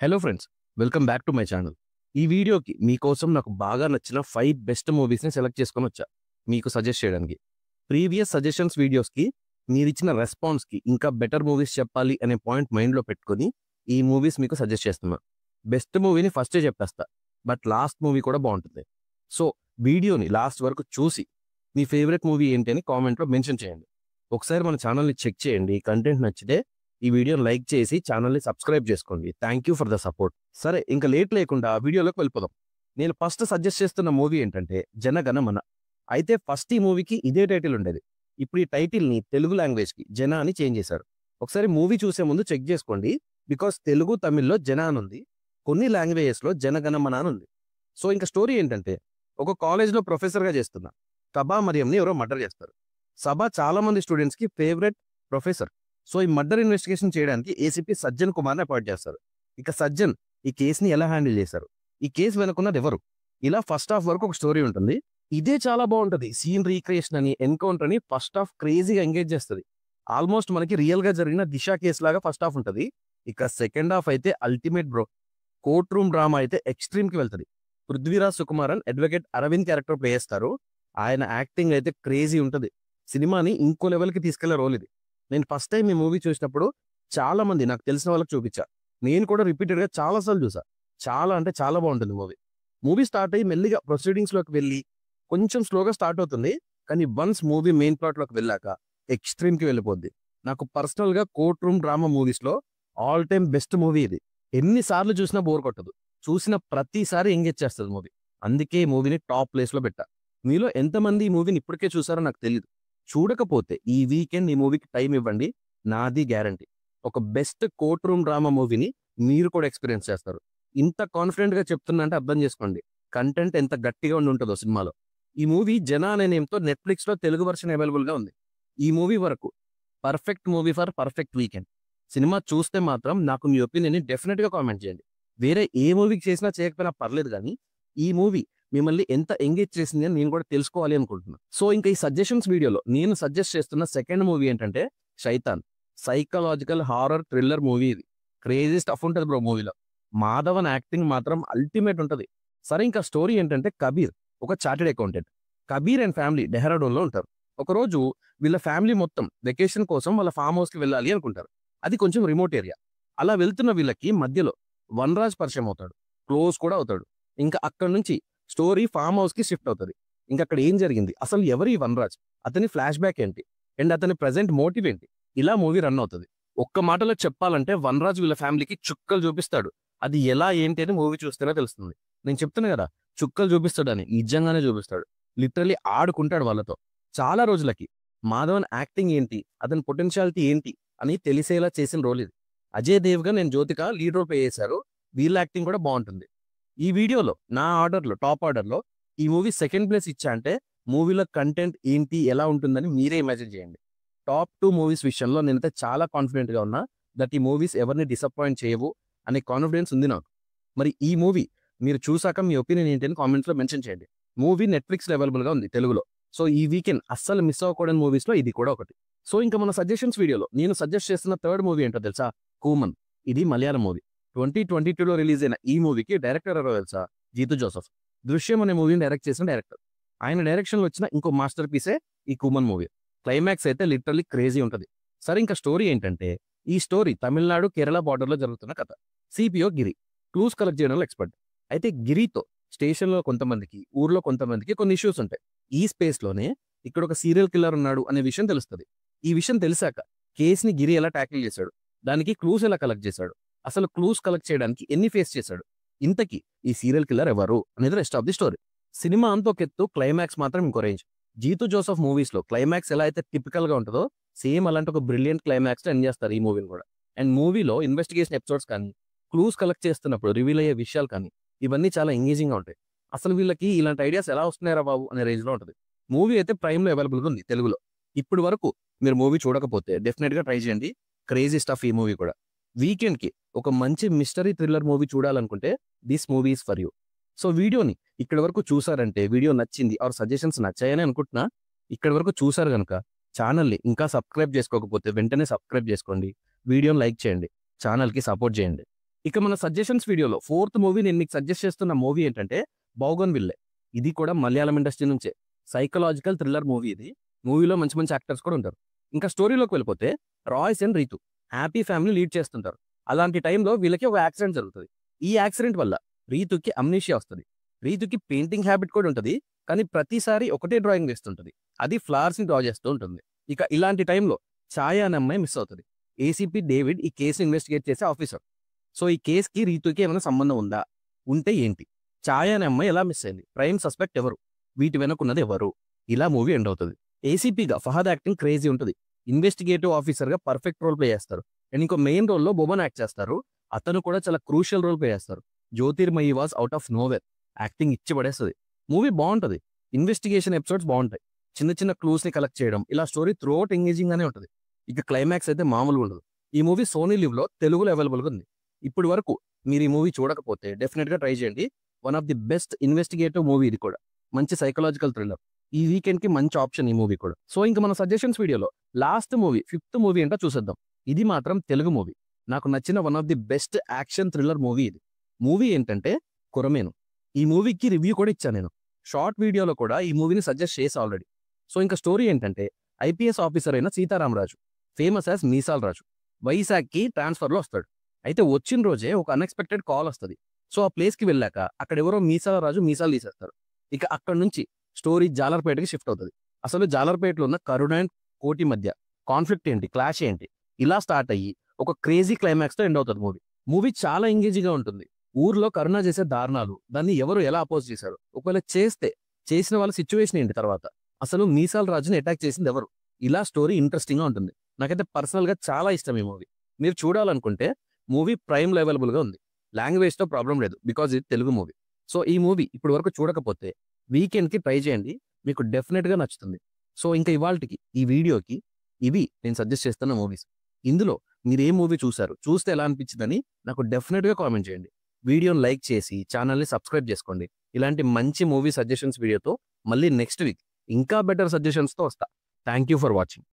Hello friends, welcome back to my channel. ఈ వీడియోకి మీకోసం నాకు బాగా నచ్చిన 5 బెస్ట్ మూవీస్‌ని సెలెక్ట్ చేసుకొని వచ్చా మీకు సజెస్ట్ చేయడానికి. ప్రీవియస్ సజెషన్స్ వీడియోస్‌కి మీరిచ్చిన రెస్పాన్స్‌కి ఇంకా బెటర్ మూవీస్ చెప్పాలి అనే పాయింట్ మైండ్‌లో పెట్టుకొని ఈ మూవీస్ మీకు సజెస్ట్ చేస్తున్నా. బెస్ట్ మూవీని ఫస్టే చెప్పేస్తా. బట్ లాస్ట్ మూవీ కూడా బావుంటుంది. సో, వీడియోని లాస్ట్ వరకు చూసి మీ ఫేవరెట్ మూవీ ఏంటి అని కామెంట్‌లో మెన్షన్ చేయండి. ఒకసారి మన ఛానల్‌ని చెక్ చేయండి. కంటెంట్ నచ్చితే ఈ వీడియోని లైక్ చేసి ఛానల్‌ని సబ్స్క్రైబ్ చేసుకోండి. Thank you for the support. సరే, ఇంక లేట్ లేకుండా వీడియోలోకి వెళ్ళిపోదాం. నేను ఫస్ట్ సజెస్ట్ చేస్తున్న మూవీ ఏంటంటే 'జనగణమన'. అయితే ఫస్ట్ ఈ మూవీకి ఇదే టైటిల్ ఉండేది. ఇప్పుడు ఈ టైటిల్‌ని తెలుగు లాంగ్వేజ్‌కి 'జన' అని చేంజ్ చేశారు. ఒకసారి మూవీ చూసే ముందు చెక్ చేసుకోండి. బికాజ్ తెలుగు, తమిళ్‌లో 'జన' అని ఉంది. కొన్ని లాంగ్వేజెస్‌లో 'జనగణమన' అని ఉంది. సో, ఇంక స్టోరీ ఏంటంటే ఒక కాలేజ్‌లో ప్రొఫెసర్‌గా చేస్తున్న సబా మరియంని ఎవరో మర్డర్ చేస్తారు. సబా చాలా మంది స్టూడెంట్స్‌కి ఫేవరెట్ ప్రొఫెసర్. సో, ఈ మర్డర్ ఇన్వెస్టిగేషన్ చేయడానికి ఏసీపీ సజ్జన్ కుమార్‌ని అపాయింట్ చేస్తారు. ఇక సజ్జన్ ఈ కేస్‌ని ఎలా హ్యాండిల్ చేశారు? ఈ కేసు వెనుకున్నది ఎవరు? ఇలా ఫస్ట్ హాఫ్ వరకు ఒక స్టోరీ ఉంటుంది. ఇదే చాలా బావుంటది. సీన్ రీక్రియేషన్ అని, ఎన్‌కౌంటర్ అని ఫస్ట్ హాఫ్ క్రేజీగా ఎంగేజ్ చేస్తది. ఆల్మోస్ట్ మనకి రియల్‌గా జరిగిన 'దిశ' కేస్‌లాగా ఫస్ట్ హాఫ్ ఉంటది. ఇక సెకండ్ హాఫ్ అయితే ultimate bro. Court room drama అయితే ఎక్స్‌ట్రీమ్‌కి వెళ్తది. Prithviraj Sukumaran advocate Aravind character play చేస్తారు. ఆయన యాక్టింగ్ అయితే క్రేజీ ఉంటది. సినిమాని ఇంకో లెవెల్‌కి తీసుకెళ్లే రోల్ ఇది. నేను ఫస్ట్ టైమ్ ఈ మూవీ చూసినప్పుడు చాలా మంది నాకు తెలిసిన వాళ్ళకి చూపించా. నేను కూడా రిపీటెడ్‌గా చాలా సార్లు చూసా. చాలా అంటే చాలా బావుంటుంది మూవీ. మూవీ స్టార్ట్ అయ్యి మెల్లిగా ప్రొసీడింగ్స్‌లోకి వెళ్ళి కొంచెం స్లోగా స్టార్ట్ అవుతుంది. కానీ వన్స్ మూవీ మెయిన్ ప్లాట్‌లోకి వెళ్ళాక ఎక్స్‌ట్రీమ్‌కి వెళ్ళిపోద్ది. నాకు పర్సనల్‌గా కోర్ట్ రూమ్ డ్రామా మూవీస్‌లో ఆల్ టైమ్ బెస్ట్ మూవీ ఇది. ఎన్ని సార్లు చూసినా బోర్ కొట్టదు. చూసిన ప్రతిసారి ఎంగేజ్ చేస్తది మూవీ. అందుకే ఈ మూవీని టాప్ ప్లేస్‌లో పెట్టా. మీలో ఎంతమంది ఈ మూవీని ఇప్పటికే చూసారో నాకు తెలీదు. చూడకపోతే ఈ వీకెండ్ ఈ మూవీకి టైం ఇవ్వండి. నాది గ్యారంటీ. ఒక బెస్ట్ కోర్ట్ రూమ్ డ్రామా మూవీని మీరు కూడా ఎక్స్‌పీరియన్స్ చేస్తారు. ఇంత కాన్ఫిడెంట్‌గా చెప్తున్నా అంటే అర్థం చేసుకోండి. కంటెంట్ ఎంత గట్టిగా ఉండుంటదో సినిమాలో. ఈ మూవీ 'జన' అనే నేమ్‌తో నెట్‌ఫ్లిక్స్‌లో తెలుగు వెర్షన్ అవైలబుల్‌గా ఉంది. ఈ మూవీ వరకు perfect movie for perfect weekend. Cinema చూస్తే మాత్రం నాకు మీ ఒపీనియన్‌ని డెఫినిట్‌గా కామెంట్ చేయండి. వేరే ఏ మూవీకి చేసినా చేయకపోయినా పర్లేదు గానీ, ఈ మూవీ మిమ్మల్ని ఎంత ఎంగేజ్ చేసింది అని నేను కూడా తెలుసుకోవాలి అనుకుంటున్నా. సో, ఇంకా ఈ సజెషన్స్ వీడియోలో నేను సజెస్ట్ చేస్తున్న సెకండ్ మూవీ ఏంటంటే 'శైతాన్'. సైకలాజికల్ హారర్ థ్రిల్లర్ మూవీ ఇది. క్రేజీ స్టఫ్ ఉంటది బ్రో మూవీలో. మాధవన్ యాక్టింగ్ మాత్రం అల్టిమేట్ ఉంటది. సరే, ఇంకా స్టోరీ ఏంటంటే కబీర్ ఒక chartered accountant. Kabir and family డెహ్రాడూన్‌లో ఉంటారు. ఒకరోజు వీళ్ళ ఫ్యామిలీ మొత్తం వెకేషన్ కోసం వాళ్ళ ఫార్మ్ హౌస్‌కి వెళ్ళాలి అనుకుంటారు. అది కొంచెం రిమోట్ ఏరియా. అలా వెళ్తున్న వీళ్ళకి మధ్యలో వనరాజ్ పరిచయం అవుతాడు. క్లోజ్ కూడా అవుతాడు. ఇంకా అక్కడి నుంచి స్టోరీ ఫార్మ్ హౌస్‌కి షిఫ్ట్ అవుతది. ఇంకక్కడ ఏం జరిగింది? అసలు ఎవరు ఈ వనరాజ్? అతని ఫ్లాష్ బ్యాక్ ఏంటి? అండ్ అతని ప్రెజెంట్ మోటివ్ ఏంటి? ఇలా మూవీ రన్ అవుతది. ఒక్క మాటలో చెప్పాలంటే వనరాజ్ వీళ్ళ ఫ్యామిలీకి చుక్కలు చూపిస్తాడు. అది ఎలా ఏంటి అని మూవీ చూస్తేనే తెలుస్తుంది. నేను చెప్తున్నా గదా! చుక్కలు చూపిస్తాడని. నిజంగానే చూపిస్తాడు. లిటరల్లీ ఆడుకుంటాడు వాళ్ళతో. చాలా రోజులకి మాధవన్ యాక్టింగ్ ఏంటి? అతని పొటెన్షియాలిటీ ఏంటి? అని తెలిసేలా చేసిన రోల్ ఇది. Ajay Devgan and Jyothika lead role play చేశారు. వీళ్ళ యాక్టింగ్ కూడా బావుంటుంది. ఈ వీడియోలో నా ఆర్డర్‌లో టాప్ ఆర్డర్‌లో ఈ మూవీ సెకండ్ ప్లేస్ ఇచ్చా అంటే మూవీలో కంటెంట్ ఏంటి? ఎలా ఉంటుందని మీరే ఇమాజిన్ చేయండి. టాప్ 2 మూవీస్ విషయంలో నేనైతే చాలా కాన్ఫిడెంట్‌గా ఉన్నా. దట్ ఈ మూవీస్ ఎవరిని డిసప్పాయింట్ చేయవు అనే కాన్ఫిడెన్స్ ఉంది నాకు. మరి ఈ మూవీ మీరు చూసాక మీ ఒపీనియన్ ఏంటి అని కామెంట్స్‌లో మెన్షన్ చేయండి. మూవీ నెట్‌ఫ్లిక్స్‌లో అవైలబుల్‌గా ఉంది తెలుగులో. సో, ఈ వీకెండ్ అస్సలు మిస్ అవ్వకూడని మూవీస్‌లో ఇది కూడా ఒకటి. సో, ఇంకా మన సజెషన్స్ వీడియోలో నేను సజెస్ట్ చేస్తున్న థర్డ్ మూవీ ఏంటో తెలుసా? 'కూమన్'. ఇది మలయాళం మూవీ. 2022లో రిలీజ్ అయిన ఈ మూవీకి డైరెక్టర్ ఎవరో తెలుసా? జీతూ జోసెఫ్. 'దృశ్యం' అనే మూవీని డైరెక్ట్ చేసిన డైరెక్టర్. ఆయన డైరెక్షన్‌లో వచ్చిన ఇంకో మాస్టర్ పీసే ఈ 'కూమన్' మూవీ. క్లైమాక్స్ అయితే లిటరల్లీ క్రేజీ ఉంటది. సరే, ఇంకా స్టోరీ ఏంటంటే ఈ స్టోరీ తమిళనాడు, కేరళ బార్డర్‌లో జరుగుతున్న కథ. సీపీఓ గిరి క్లూస్ కలెక్ట్ చేయడంలో ఎక్స్‌పర్ట్. అయితే గిరితో స్టేషన్‌లో కొంతమందికి, ఊర్లో కొంతమందికి కొన్ని ఇష్యూస్ ఉంటాయి. ఈ స్పేస్‌లోనే ఇక్కడ ఒక సీరియల్ కిల్లర్ ఉన్నాడు అనే విషయం తెలుస్తది. ఈ విషయం తెలిసాక కేస్‌ని గిరి ఎలా టాకిల్ చేశాడు? దానికి క్లూస్ ఎలా కలెక్ట్ చేశాడు? అసలు క్లూస్ కలెక్ట్ చేయడానికి ఎన్ని ఫేస్ చేశాడు? ఇంతకీ ఈ సీరియల్ కిల్లర్ ఎవరు? అనేది rest of the story. Cinema అంతా ఒక ఎత్తు, క్లైమాక్స్ మాత్రం ఇంకో రేంజ్. జీతూ జోసెఫ్ మూవీస్‌లో క్లైమాక్స్ ఎలా అయితే టిపికల్‌గా ఉంటదో సేమ్ అలాంటి ఒక బ్రిలియంట్ క్లైమాక్స్‌తో ఎండ్ చేస్తారు ఈ మూవీని కూడా. అండ్ మూవీలో ఇన్వెస్టిగేషన్ ఎపిసోడ్స్ కానీ, క్లూస్ కలెక్ట్ చేస్తున్నప్పుడు రివీల్ అయ్యే విషయాలు కానీ, ఇవన్నీ చాలా ఎంగేజింగ్‌గా ఉంటాయి. అసలు వీళ్ళకి ఇలాంటి ఐడియాస్ ఎలా వస్తున్నాయిరా బాబు అనే రేంజ్‌లో ఉంటది. మూవీ అయితే ప్రైమ్‌లో అవైలబుల్‌గా ఉంది తెలుగులో. ఇప్పటి వరకు మీరు మూవీ చూడకపోతే డెఫినిట్‌గా ట్రై చేయండి. క్రేజీ స్టఫ్ ఈ మూవీ కూడా. వీకెండ్‌కి ఒక మంచి మిస్టరీ థ్రిల్లర్ మూవీ చూడాలనుకుంటే this movie is for you. So, వీడియోని ఇక్కడి వరకు చూసారంటే వీడియో నచ్చింది ఆర్ సజెషన్స్ నచ్చాయని అనుకుంటున్నా. ఇక్కడి వరకు చూసారు గనుక ఛానల్‌ని ఇంకా సబ్స్క్రైబ్ చేసుకోకపోతే వెంటనే సబ్స్క్రైబ్ చేసుకోండి. వీడియోని లైక్ చేయండి. ఛానల్‌కి సపోర్ట్ చేయండి. ఇక మన సజెషన్స్ వీడియోలో 4th మూవీ నేను మీకు సజెస్ట్ చేస్తున్న మూవీ ఏంటంటే బౌగన్విల్లే. ఇది కూడా మలయాళం ఇండస్ట్రీ నుంచే సైకలాజికల్ థ్రిల్లర్ మూవీ ఇది. మూవీలో మంచి మంచి యాక్టర్స్ కూడా ఉంటారు. ఇంకా స్టోరీలోకి వెళ్ళిపోతే రాయ్స్ and Ritu happy family lead చేస్తుంటారు. అలాంటి టైంలో వీళ్ళకి ఒక యాక్సిడెంట్ జరుగుతుంది. ఈ యాక్సిడెంట్ వల్ల రీతుకి అమ్నీషియా వస్తుంది. రీతుకి పెయింటింగ్ హ్యాబిట్ కూడా ఉంటుంది. కానీ ప్రతిసారి ఒకటే డ్రాయింగ్ వేస్తుంటుంది. అది ఫ్లవర్స్ ని డ్రా చేస్తూ ఉంటుంది. ఇక ఇలాంటి టైంలో ఛాయ అనే అమ్మాయి మిస్ అవుతుంది. ఏసీపీ డేవిడ్ ఈ కేసు ఇన్వెస్టిగేట్ చేసే ఆఫీసర్. సో ఈ కేసుకి రీతుకి ఏమైనా సంబంధం ఉందా, ఉంటే ఏంటి, ఛాయ అనే అమ్మాయి ఎలా మిస్ అయింది, ప్రైమ్ సస్పెక్ట్ ఎవరు, వీటి వెనుకున్నది ఎవరు, ఇలా మూవీ ఎండ్ అవుతుంది. ఏసీపీగా ఫహద్ యాక్టింగ్ క్రేజీ ఉంటుంది. ఇన్వెస్టిగేటివ్ ఆఫీసర్గా పర్ఫెక్ట్ రోల్ ప్లే చేస్తారు. అండ్ ఇంకో మెయిన్ రోల్లో బొబన్ యాక్ట్ చేస్తారు. అతను కూడా చాలా క్రూషియల్ రోల్ ప్లే చేస్తారు. Jyothirmayi was out of nowhere, acting ఇచ్చి పడేస్తుంది. మూవీ బాగుంటుంది. ఇన్వెస్టిగేషన్ ఎపిసోడ్స్ బాగుంటాయి. చిన్న చిన్న క్లూస్ ని కలెక్ట్ చేయడం, ఇలా స్టోరీ త్రూఅవుట్ ఎంగేజింగ్ గానే ఉంటుంది. ఇక క్లైమాక్స్ అయితే మామూలుగా ఉండదు. ఈ మూవీ సోనీ లివ్ లో తెలుగులో అవైలబుల్గా ఉంది. ఇప్పటి వరకు మీరు ఈ మూవీ చూడకపోతే డెఫినెట్ గా ట్రై చేయండి. One of the best investigative movie ఇది కూడా. మంచి సైకలాజికల్ థ్రిల్లర్. ఈ వీకెండ్ కి మంచి ఆప్షన్ ఈ మూవీ కూడా. సో ఇంకా మన సజెషన్స్ వీడియోలో లాస్ట్ మూవీ 5th మూవీ ఏంటో చూసేద్దాం. ఇది మాత్రం తెలుగు మూవీ. నాకు నచ్చిన one of the best action thriller movie ఇది. మూవీ ఏంటంటే కొరమేను. ఈ మూవీకి రివ్యూ కూడా ఇచ్చాను నేను. షార్ట్ వీడియోలో కూడా ఈ మూవీని సజెస్ట్ చేసి ఆల్రెడీ. సో ఇంకా స్టోరీ ఏంటంటే ఐపీఎస్ ఆఫీసర్ అయిన సీతారామరాజు, ఫేమస్ యాజ్ మీసాల్ రాజు, వైజాగ్కి ట్రాన్స్ఫర్లో వస్తాడు. అయితే వచ్చిన రోజే ఒక అన్ఎక్స్పెక్టెడ్ కాల్ వస్తుంది. సో ఆ ప్లేస్కి వెళ్ళాక అక్కడ ఎవరో మీసాల రాజు మీసాలు తీసేస్తారు. ఇక అక్కడ నుంచి స్టోరీ జాలర్పేటకి షిఫ్ట్ అవుతుంది. అసలు జాలర్పేటలో ఉన్న కరుణ అండ్ కోటి మధ్య కాన్ఫ్లిక్ట్ ఏంటి, క్లాష్ ఏంటి, ఇలా స్టార్ట్ అయ్యి ఒక క్రేజీ క్లైమాక్స్తో ఎండ్ అవుతుంది మూవీ. మూవీ చాలా ఎంగేజింగ్గా ఉంటుంది. ఊర్లో కరుణ చేసే దారుణాలు, దాన్ని ఎవరు ఎలా అపోజ్ చేశారు, ఒకవేళ చేసిన వాళ్ళ సిచ్యువేషన్ ఏంటి, తర్వాత అసలు మీసాల్ రాజుని అటాక్ చేసింది ఎవరు, ఇలా స్టోరీ ఇంట్రెస్టింగ్ గా ఉంటుంది. నాకైతే పర్సనల్ గా చాలా ఇష్టం ఈ మూవీ. మీరు చూడాలనుకుంటే మూవీ ప్రైమ్ లో అవైలబుల్ గా ఉంది. లాంగ్వేజ్ తో ప్రాబ్లం లేదు, బికాజ్ ఇది తెలుగు మూవీ. సో ఈ మూవీ ఇప్పటి వరకు చూడకపోతే వీకెండ్ కి ట్రై చేయండి, మీకు డెఫినెట్ గా నచ్చుతుంది. సో ఇంకా ఇవాళకి ఈ వీడియోకి ఇవి నేను సజెస్ట్ చేస్తున్న మూవీస్. ఇందులో మీరు ఏ మూవీ చూసారు, చూస్తే ఎలా అనిపించిందని నాకు డెఫినెట్ గా కామెంట్ చేయండి. వీడియోని లైక్ చేసి ఛానల్ని సబ్స్క్రైబ్ చేసుకోండి. ఇలాంటి మంచి మూవీ సజెషన్స్ వీడియోతో మళ్ళీ నెక్స్ట్ వీక్ ఇంకా బెటర్ సజెషన్స్తో వస్తా. Thank you for watching.